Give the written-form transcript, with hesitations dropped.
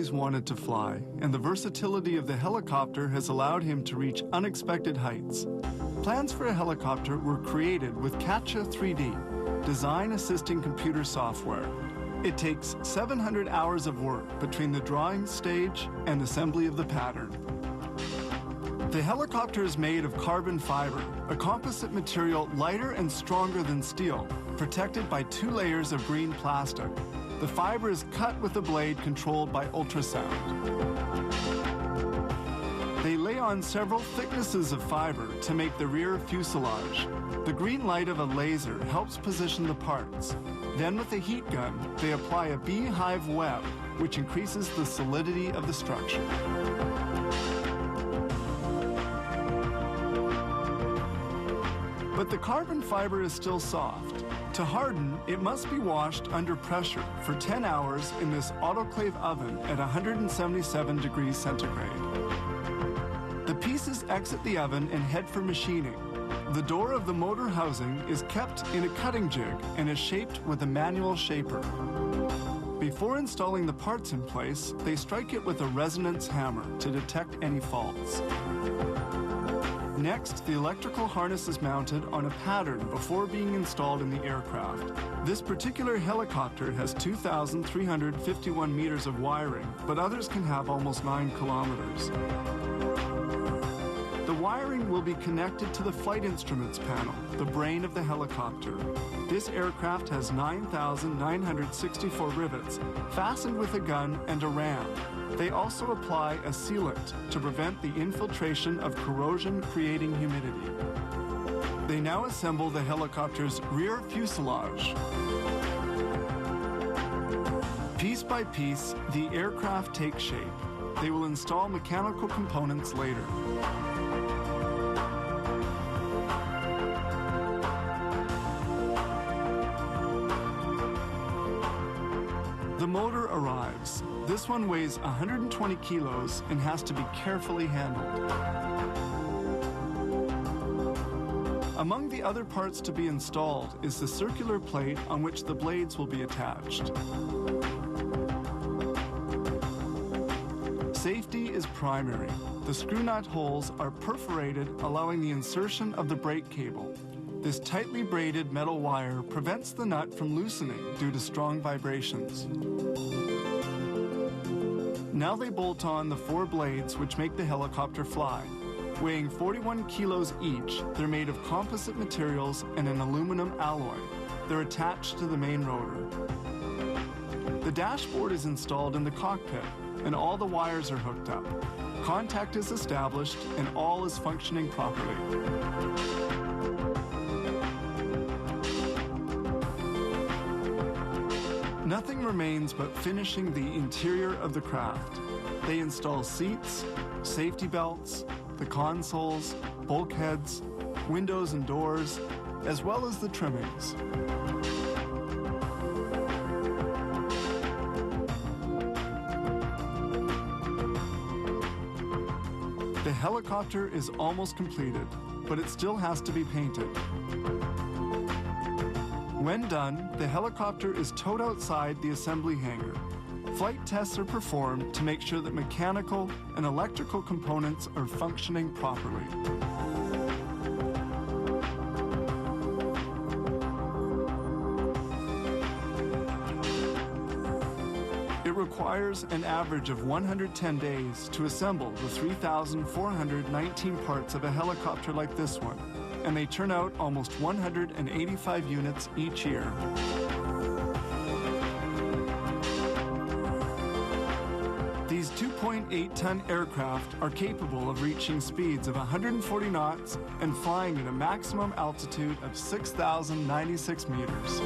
always wanted to fly, and the versatility of the helicopter has allowed him to reach unexpected heights. Plans for a helicopter were created with CATCHA 3D, design assisting computer software. It takes 700 hours of work between the drawing stage and assembly of the pattern. The helicopter is made of carbon fiber, a composite material lighter and stronger than steel, protected by 2 layers of green plastic. The fiber is cut with a blade controlled by ultrasound. They lay on several thicknesses of fiber to make the rear fuselage. The green light of a laser helps position the parts. Then with a heat gun, they apply a beehive web, which increases the solidity of the structure. But the carbon fiber is still soft. To harden, it must be washed under pressure for 10 hours in this autoclave oven at 177 degrees centigrade. The pieces exit the oven and head for machining. The door of the motor housing is kept in a cutting jig and is shaped with a manual shaper. Before installing the parts in place, they strike it with a resonance hammer to detect any faults. Next, the electrical harness is mounted on a pattern before being installed in the aircraft. This particular helicopter has 2,351 meters of wiring, but others can have almost 9 kilometers. The wiring will be connected to the flight instruments panel, the brain of the helicopter. This aircraft has 9,964 rivets fastened with a gun and a ram. They also apply a sealant to prevent the infiltration of corrosion, creating humidity. They now assemble the helicopter's rear fuselage. Piece by piece, the aircraft takes shape. They will install mechanical components later. The motor arrives. This one weighs 120 kilos and has to be carefully handled. Among the other parts to be installed is the circular plate on which the blades will be attached. Safety is primary. The screw nut holes are perforated, allowing the insertion of the brake cable. This tightly braided metal wire prevents the nut from loosening due to strong vibrations. Now they bolt on the 4 blades which make the helicopter fly. Weighing 41 kilos each, they're made of composite materials and an aluminum alloy. They're attached to the main rotor. The dashboard is installed in the cockpit, and all the wires are hooked up. Contact is established, and all is functioning properly. Nothing remains but finishing the interior of the craft. They install seats, safety belts, the consoles, bulkheads, windows and doors, as well as the trimmings. The helicopter is almost completed, but it still has to be painted. When done, the helicopter is towed outside the assembly hangar. Flight tests are performed to make sure that mechanical and electrical components are functioning properly. It requires an average of 110 days to assemble the 3,419 parts of a helicopter like this one, and they turn out almost 185 units each year. These 2.8-ton aircraft are capable of reaching speeds of 140 knots and flying at a maximum altitude of 6,096 meters.